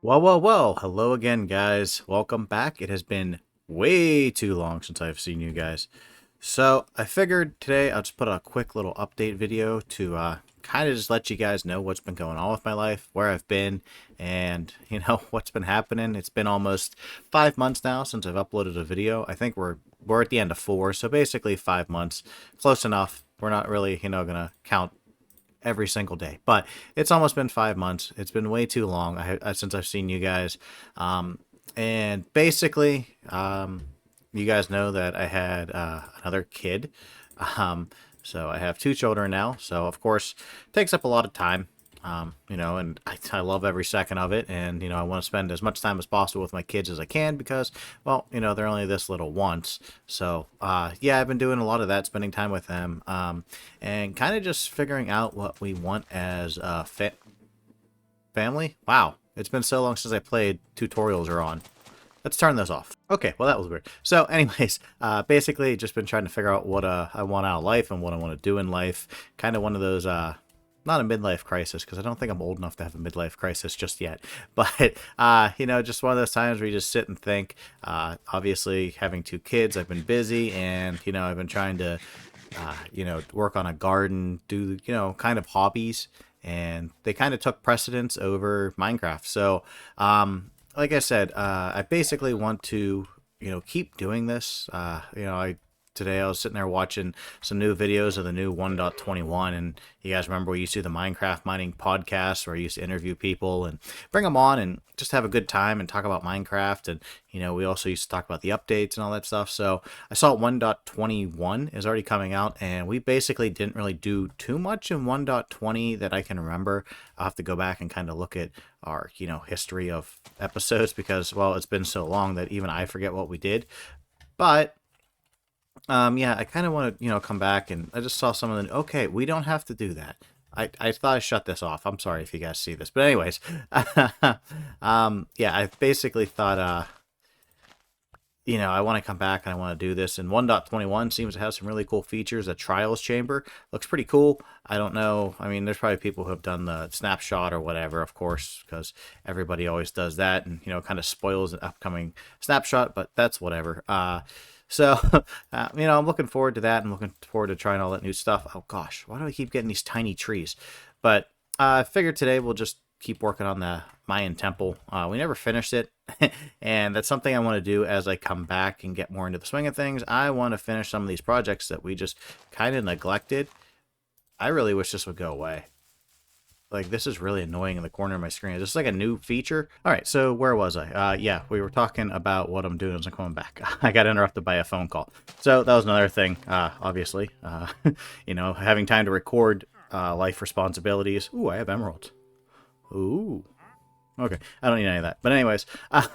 Well, hello again, guys. Welcome back. It has been way too long since I've seen you guys. So I figured today I'll just put a quick little update video to kind of just let you guys know what's been going on with my life, where I've been, and, what's been happening. It's been almost 5 months now since I've uploaded a video. I think we're at the end of four, so basically 5 months. Close enough. We're not really, gonna count every single day. But it's almost been 5 months. It's been way too long since I've seen you guys. And basically, you guys know that I had another kid. So I have two children now. So, of course, it takes up a lot of time. And I love every second of it. And, I want to spend as much time as possible with my kids as I can because, well, they're only this little once. So, yeah, I've been doing a lot of that, spending time with them, and kind of just figuring out what we want as a family. Wow, it's been so long since I played. Tutorials are on. Let's turn this off. Okay, well, that was weird. So, anyways, basically, just been trying to figure out what I want out of life and what I want to do in life. Kind of one of those not a midlife crisis because I don't think I'm old enough to have a midlife crisis just yet. But just one of those times where you just sit and think. Obviously, having two kids, I've been busy, and I've been trying to work on a garden, do kind of hobbies, and they kind of took precedence over Minecraft. So, like I said, I basically want to keep doing this. I Today I was sitting there watching some new videos of the new 1.21, and you guys remember we used to do the Minecraft mining podcast where I used to interview people and bring them on and just have a good time and talk about Minecraft. And we also used to talk about the updates and all that stuff. So I saw 1.21 is already coming out, and we basically didn't really do too much in 1.20 that I can remember. I'll have to go back and kind of look at our history of episodes because, well, it's been so long that even I forget what we did. But yeah, I kind of want to, come back, and I just saw some of the. Okay, we don't have to do that. I thought I shut this off. I'm sorry if you guys see this, but anyways, yeah, I basically thought, I want to come back and I want to do this. And 1.21 seems to have some really cool features. A trials chamber looks pretty cool. I don't know. I mean, there's probably people who have done the snapshot or whatever, of course, because everybody always does that, and kind of spoils an upcoming snapshot. But that's whatever. So, I'm looking forward to that. I'm looking forward to trying all that new stuff. Oh gosh, why do I keep getting these tiny trees? But I figured today we'll just keep working on the Mayan Temple. We never finished it, and that's something I want to do as I come back and get more into the swing of things. I want to finish some of these projects that we just kind of neglected. I really wish this would go away. Like, this is really annoying in the corner of my screen. Is this like a new feature? All right, so where was I? Yeah, we were talking about what I'm doing as I'm coming back. I got interrupted by a phone call. So that was another thing, obviously. Having time to record life responsibilities. Ooh, I have emeralds. Ooh. Okay, I don't need any of that. But anyways,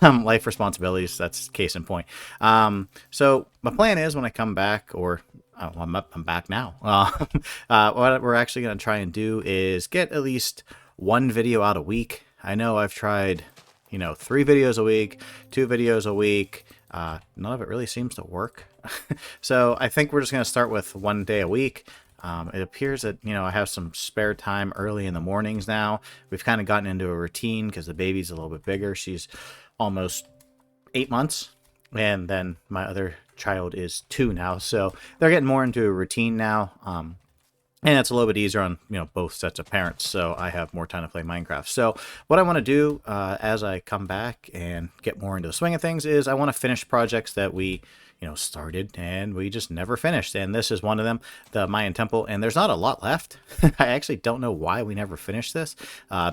life responsibilities, that's case in point. So my plan is when I come back, or I'm back now. What we're actually going to try and do is get at least one video out a week. I know I've tried, 3 videos a week, 2 videos a week. None of it really seems to work. So I think we're just going to start with 1 day a week. It appears that, I have some spare time early in the mornings now. We've kind of gotten into a routine because the baby's a little bit bigger. She's almost 8 months. And then my other child is 2 now. So they're getting more into a routine now. And it's a little bit easier on, both sets of parents. So I have more time to play Minecraft. So what I want to do as I come back and get more into the swing of things is I want to finish projects that we started and we just never finished. And this is one of them, the Mayan Temple. And there's not a lot left. I actually don't know why we never finished this.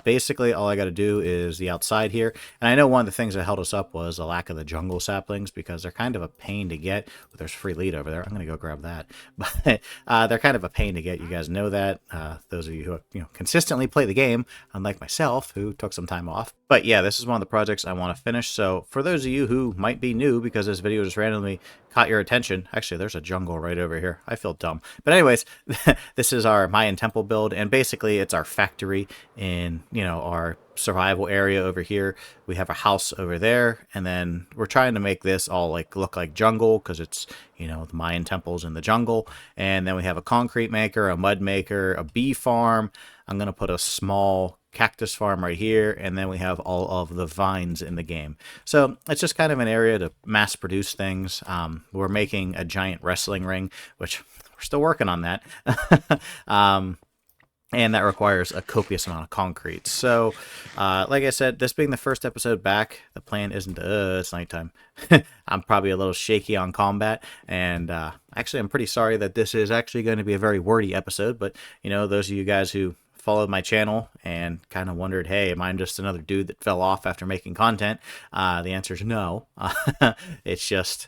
Basically, all I got to do is the outside here. And I know one of the things that held us up was the lack of the jungle saplings because they're kind of a pain to get. There's free lead over there. I'm going to go grab that. But they're kind of a pain to get. You guys know that. Those of you who consistently play the game, unlike myself, who took some time off. But yeah, this is one of the projects I want to finish. So for those of you who might be new because this video just randomly caught your attention. Actually, there's a jungle right over here. I feel dumb. But anyways, this is our Mayan Temple build, and basically it's our factory in, our survival area over here. We have a house over there, and then we're trying to make this all look like jungle because it's, the Mayan temples in the jungle. And then we have a concrete maker, a mud maker, a bee farm. I'm going to put a small cactus farm right here, and then we have all of the vines in the game. So it's just kind of an area to mass produce things. We're making a giant wrestling ring, which we're still working on that. um, and that requires a copious amount of concrete. So, like I said, this being the first episode back, the plan isn't, it's nighttime. I'm probably a little shaky on combat, and actually, I'm pretty sorry that this is actually going to be a very wordy episode, but, those of you guys who followed my channel and kind of wondered, hey, am I just another dude that fell off after making content? The answer is no. It's just,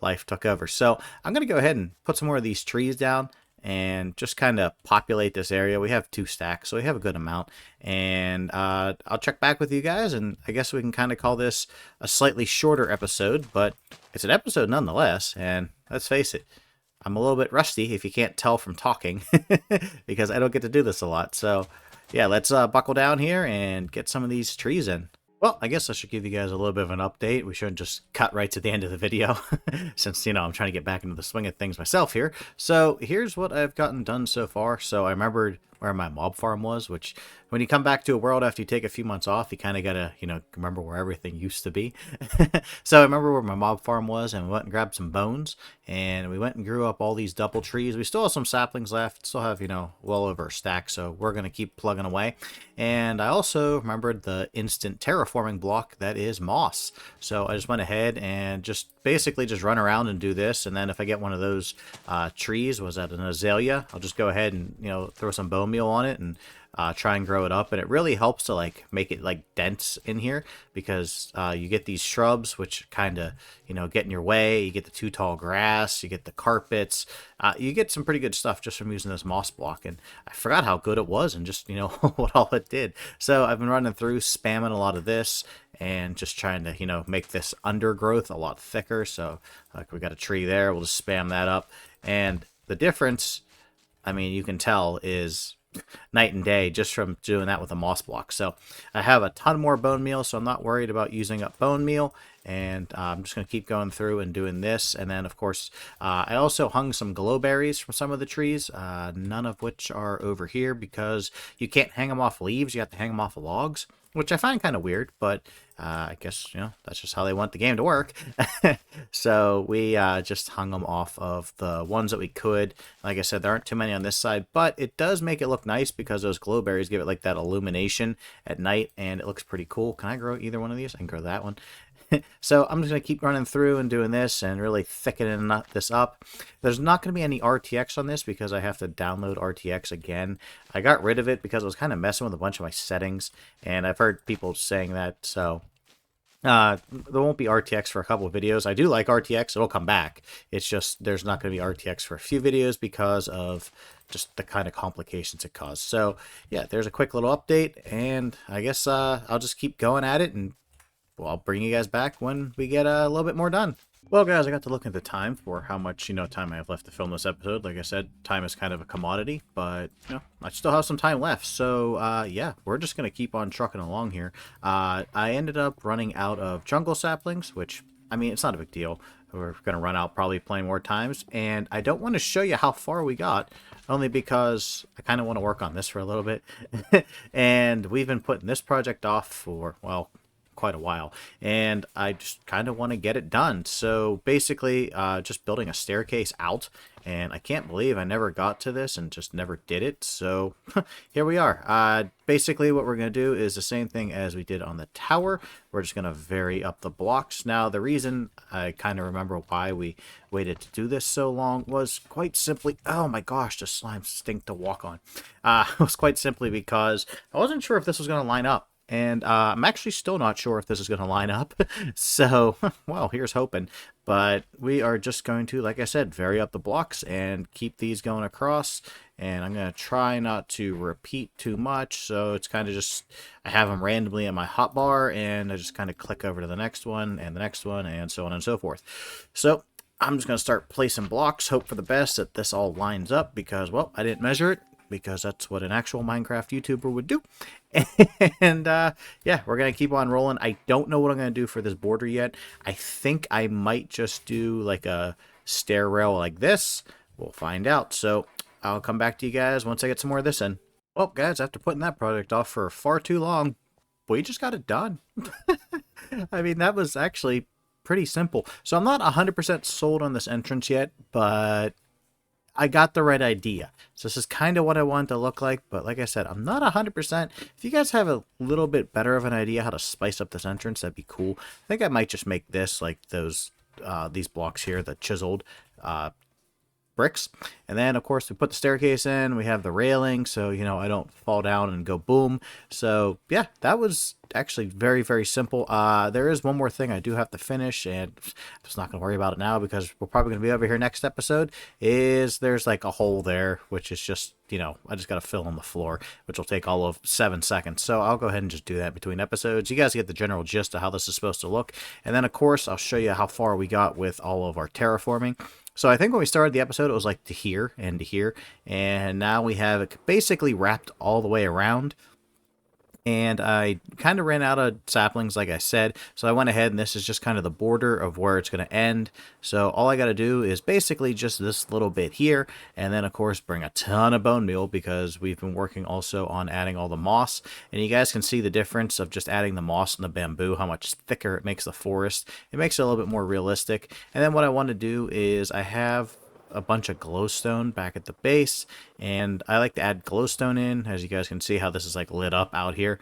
life took over. So I'm going to go ahead and put some more of these trees down and just kind of populate this area. We have 2 stacks, so we have a good amount. And I'll check back with you guys, and I guess we can kind of call this a slightly shorter episode, but it's an episode nonetheless. And let's face it, I'm a little bit rusty, if you can't tell from talking, because I don't get to do this a lot. So yeah, let's buckle down here and get some of these trees in. Well, I guess I should give you guys a little bit of an update. We shouldn't just cut right to the end of the video, since, I'm trying to get back into the swing of things myself here. So here's what I've gotten done so far. So I remembered where my mob farm was, which when you come back to a world after you take a few months off, you kind of got to, remember where everything used to be. So I remember where my mob farm was, and we went and grabbed some bones, and we went and grew up all these double trees. We still have some saplings left, still have, well over a stack, so we're going to keep plugging away. And I also remembered the instant terraforming block that is moss. So I just went ahead and just basically just run around and do this, and then if I get one of those trees, was that an azalea, I'll just go ahead and, throw some bone meal on it and try and grow it up. And it really helps to make it dense in here, because you get these shrubs which kind of get in your way. You get the too tall grass, you get the carpets, you get some pretty good stuff just from using this moss block. And I forgot how good it was, and just what all it did. So I've been running through spamming a lot of this and just trying to make this undergrowth a lot thicker. So we got a tree there, we'll just spam that up. And the difference, I mean, you can tell, is night and day just from doing that with a moss block. So I have a ton more bone meal, so I'm not worried about using up bone meal. And I'm just going to keep going through and doing this. And then, of course, I also hung some glowberries from some of the trees, none of which are over here, because you can't hang them off leaves. You have to hang them off of logs, which I find kind of weird, but I guess, that's just how they want the game to work. So we just hung them off of the ones that we could. Like I said, there aren't too many on this side, but it does make it look nice, because those glowberries give it that illumination at night, and it looks pretty cool. Can I grow either one of these? I can grow that one. So I'm just going to keep running through and doing this and really thickening this up. There's not going to be any RTX on this, because I have to download RTX again. I got rid of it because I was kind of messing with a bunch of my settings, and I've heard people saying that. So there won't be RTX for a couple of videos. I do like RTX. It'll come back. It's just there's not going to be RTX for a few videos because of just the kind of complications it caused. So yeah, there's a quick little update, and I guess I'll just keep going at it, and well, I'll bring you guys back when we get a little bit more done. Well, guys, I got to look at the time for how much, time I have left to film this episode. Like I said, time is kind of a commodity, but, I still have some time left. So, yeah, we're just going to keep on trucking along here. I ended up running out of jungle saplings, which, I mean, it's not a big deal. We're going to run out probably plenty more times. And I don't want to show you how far we got, only because I kind of want to work on this for a little bit. And we've been putting this project off for, well, quite a while, and I just kind of want to get it done. So basically just building a staircase out, and I can't believe I never got to this and just never did it. So here we are. Basically what we're going to do is the same thing as we did on the tower. We're just going to vary up the blocks. Now the reason I kind of remember why we waited to do this so long was quite simply, oh my gosh, the slimes stink to walk on. It was quite simply because I wasn't sure if this was going to line up. And I'm actually still not sure if this is going to line up. So, well, here's hoping. But we are just going to, like I said, vary up the blocks and keep these going across. And I'm going to try not to repeat too much. So it's kind of just, I have them randomly in my hotbar, and I just kind of click over to the next one and the next one, and so on and so forth. So I'm just going to start placing blocks, hope for the best that this all lines up, because, well, I didn't measure it, because that's what an actual Minecraft YouTuber would do. And yeah, we're gonna keep on rolling. I don't know what I'm gonna do for this border yet. I think I might just do like a stair rail like this. We'll find out. So I'll come back to you guys once I get some more of this in. Well, guys, after putting that project off for far too long, we just got it done. I mean, that was actually pretty simple. So I'm not 100% sold on this entrance yet, but I got the right idea. So this is kind of what I want it to look like, but like I said, I'm not 100%. If you guys have a little bit better of an idea how to spice up this entrance, that'd be cool. I think I might just make this like these blocks here, the chiseled bricks. And then, of course, we put the staircase in. We have the railing, so, you know, I don't fall down and go boom. So, yeah, that was actually very, very simple. There is one more thing I do have to finish, and I'm just not going to worry about it now because we're probably going to be over here next episode, is there's like a hole there, which is just, you know, I just got to fill in the floor, which will take all of 7 seconds. So I'll go ahead and just do that between episodes. You guys get the general gist of how this is supposed to look. And then, of course, I'll show you how far we got with all of our terraforming. So I think when we started the episode, it was like to here and to here. And now we have it basically wrapped all the way around. And I kind of ran out of saplings, like I said. So I went ahead, and this is just kind of the border of where it's going to end. So all I got to do is basically just this little bit here. And then, of course, bring a ton of bone meal because we've been working also on adding all the moss. And you guys can see the difference of just adding the moss and the bamboo, how much thicker it makes the forest. It makes it a little bit more realistic. And then what I want to do is I have a bunch of glowstone back at the base, and I like to add glowstone in, as you guys can see how this is like lit up out here.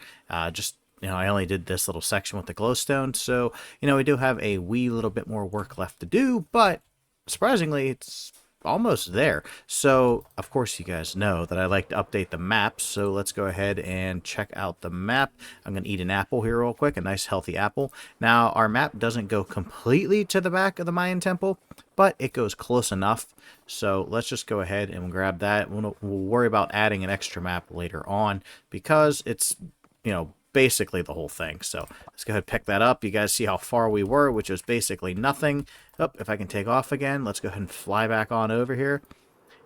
Just, you know, I only did this little section with the glowstone, so, you know, we do have a wee little bit more work left to do, but surprisingly, it's almost there. So, of course, you guys know that I like to update the maps, so let's go ahead and check out the map. I'm going to eat an apple here real quick, a nice healthy apple. Now, our map doesn't go completely to the back of the Mayan Temple, but it goes close enough. So let's just go ahead and grab that. We'll worry about adding an extra map later on because it's, you know, basically the whole thing. So let's go ahead and pick that up. You guys see how far we were, which was basically nothing. Oh, if I can take off again, let's go ahead and fly back on over here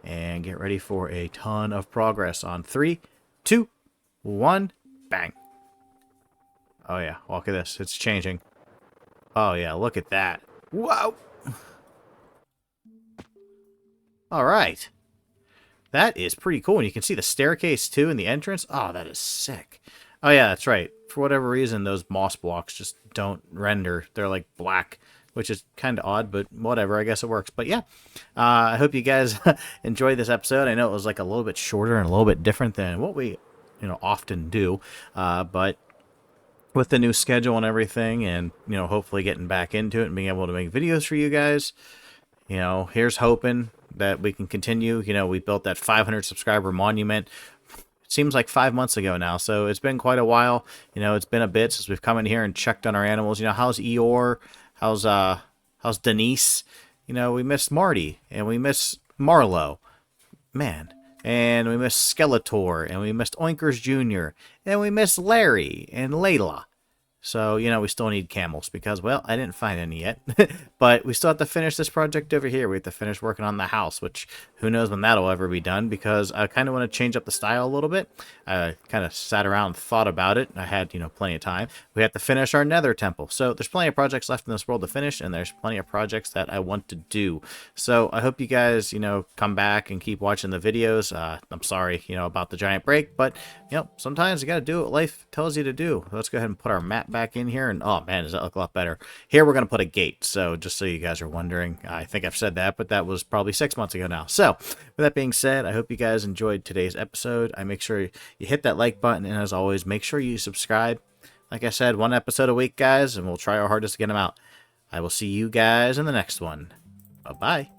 and get ready for a ton of progress on 3, 2, 1, bang. Oh yeah, look at this. It's changing. Oh yeah, look at that. Whoa! All right. That is pretty cool. And you can see the staircase, too, in the entrance. Oh, that is sick. Oh, yeah, that's right. For whatever reason, those moss blocks just don't render. They're, like, black, which is kind of odd, but whatever. I guess it works. But, yeah, I hope you guys enjoyed this episode. I know it was, like, a little bit shorter and a little bit different than what we, you know, often do. But with the new schedule and everything and, you know, hopefully getting back into it and being able to make videos for you guys, you know, here's hoping that we can continue. You know, we built that 500 subscriber monument. It seems like 5 months ago now, so it's been quite a while. You know, it's been a bit since we've come in here and checked on our animals. You know, how's Eeyore? How's Denise? You know, we miss Marty and we miss Marlowe, man, and we miss Skeletor and we missed Oinkers Jr. and we miss Larry and Layla. So, you know, we still need camels because, well, I didn't find any yet. But we still have to finish this project over here. We have to finish working on the house, which who knows when that'll ever be done because I kind of want to change up the style a little bit. I kind of sat around and thought about it. I had, you know, plenty of time. We have to finish our nether temple. So there's plenty of projects left in this world to finish, and there's plenty of projects that I want to do. So I hope you guys, you know, come back and keep watching the videos. I'm sorry, you know, about the giant break, but, you know, sometimes you got to do what life tells you to do. Let's go ahead and put our map back in here, and oh man, does that look a lot better. Here we're going to put a gate, so just so you guys are wondering, I think I've said that, but that was probably 6 months ago now. So with that being said, I hope you guys enjoyed today's episode. I make sure you hit that like button, and as always, make sure you subscribe. Like I said, 1 episode a week, guys, and we'll try our hardest to get them out. I will see you guys in the next one. Bye-bye.